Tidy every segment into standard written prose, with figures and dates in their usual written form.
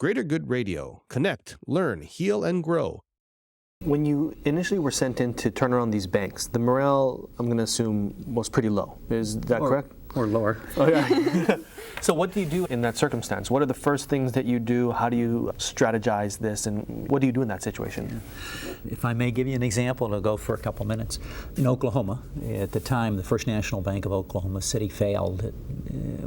Greater Good Radio. Connect, learn, heal, and grow. When you initially were sent in to turn around these banks, the morale, I'm going to assume, was pretty low. Is that correct? Or lower. Oh, yeah. So what do you do in that circumstance? What are the first things that you do? How do you strategize this? And what do you do in that situation? If I may give you an example, it'll go for a couple minutes. In Oklahoma, at the time, the First National Bank of Oklahoma City failed. It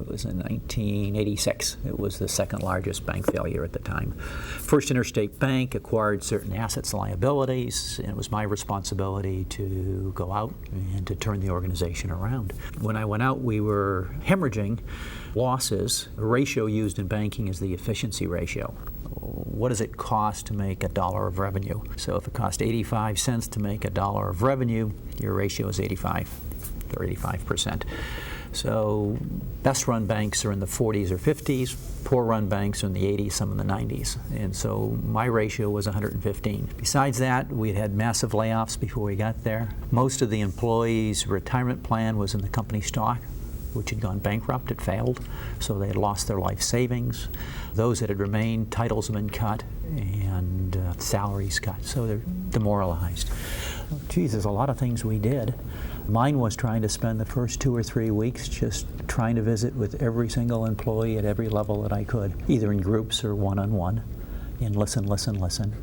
was in 1986. It was the second largest bank failure at the time. First Interstate Bank acquired certain assets and liabilities, and it was my responsibility to go out and to turn the organization around. When I went out, we were hemorrhaging losses. The ratio used in banking is the efficiency ratio. What does it cost to make $1 of revenue? So if it costs 85 cents to make $1 of revenue, your ratio is 85 or 85%. So best run banks are in the 40s or 50s, poor run banks are in the 80s, some in the 90s. And so my ratio was 115. Besides that, we had massive layoffs before we got there. Most of the employees' retirement plan was in the company stock, which had gone bankrupt, it failed, so they had lost their life savings. Those that had remained, titles have been cut and salaries cut, so they're demoralized. Geez, there's a lot of things we did. Mine was trying to spend the first 2 or 3 weeks just trying to visit with every single employee at every level that I could, either in groups or one-on-one, and listen.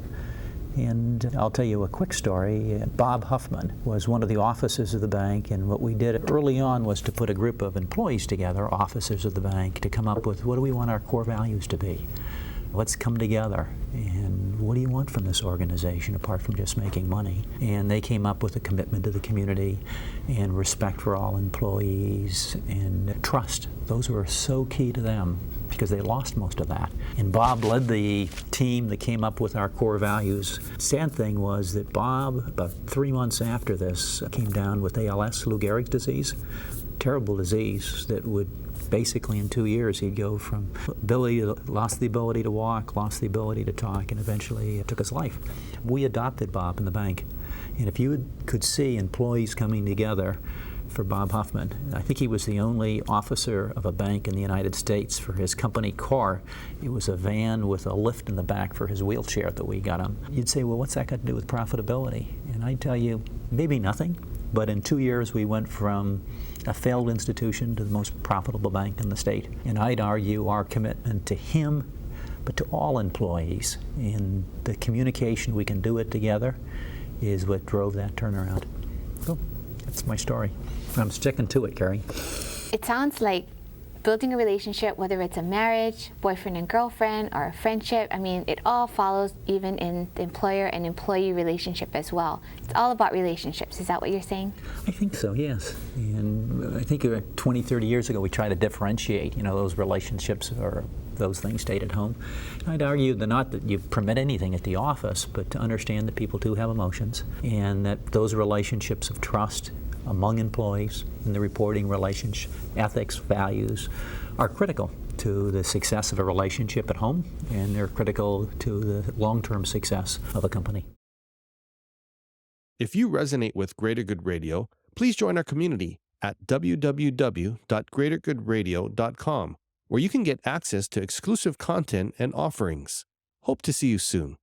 And I'll tell you a quick story. Bob Huffman was one of the officers of the bank, and what we did early on was to put a group of employees together, officers of the bank, to come up with what do we want our core values to be. Let's come together, and what do you want from this organization apart from just making money? And they came up with a commitment to the community and respect for all employees and trust. Those were so key to them because they lost most of that. And Bob led the team that came up with our core values. Sad thing was that Bob, about 3 months after this, came down with ALS, Lou Gehrig's disease, terrible disease that would basically in 2 years he'd go from lost the ability to walk, lost the ability to talk, and eventually it took his life. We adopted Bob in the bank. And if you could see employees coming together for Bob Huffman, I think he was the only officer of a bank in the United States for his company car. It was a van with a lift in the back for his wheelchair that we got him. You'd say, well, what's that got to do with profitability? And I'd tell you, maybe nothing. But in 2 years, we went from a failed institution to the most profitable bank in the state. And I'd argue our commitment to him, but to all employees, and the communication, we can do it together, is what drove that turnaround. So that's my story. I'm sticking to it, Carrie. It sounds like building a relationship, whether it's a marriage, boyfriend and girlfriend, or a friendship, I mean, it all follows even in the employer and employee relationship as well. It's all about relationships. Is that what you're saying? I think so, yes. And I think 20, 30 years ago, we tried to differentiate, those relationships or those things stayed at home. And I'd argue that not that you permit anything at the office, but to understand that people do have emotions and that those relationships of trust among employees and the reporting relationship, ethics, values are critical to the success of a relationship at home, and they're critical to the long-term success of a company. If you resonate with Greater Good Radio, please join our community at www.greatergoodradio.com, where you can get access to exclusive content and offerings. Hope to see you soon.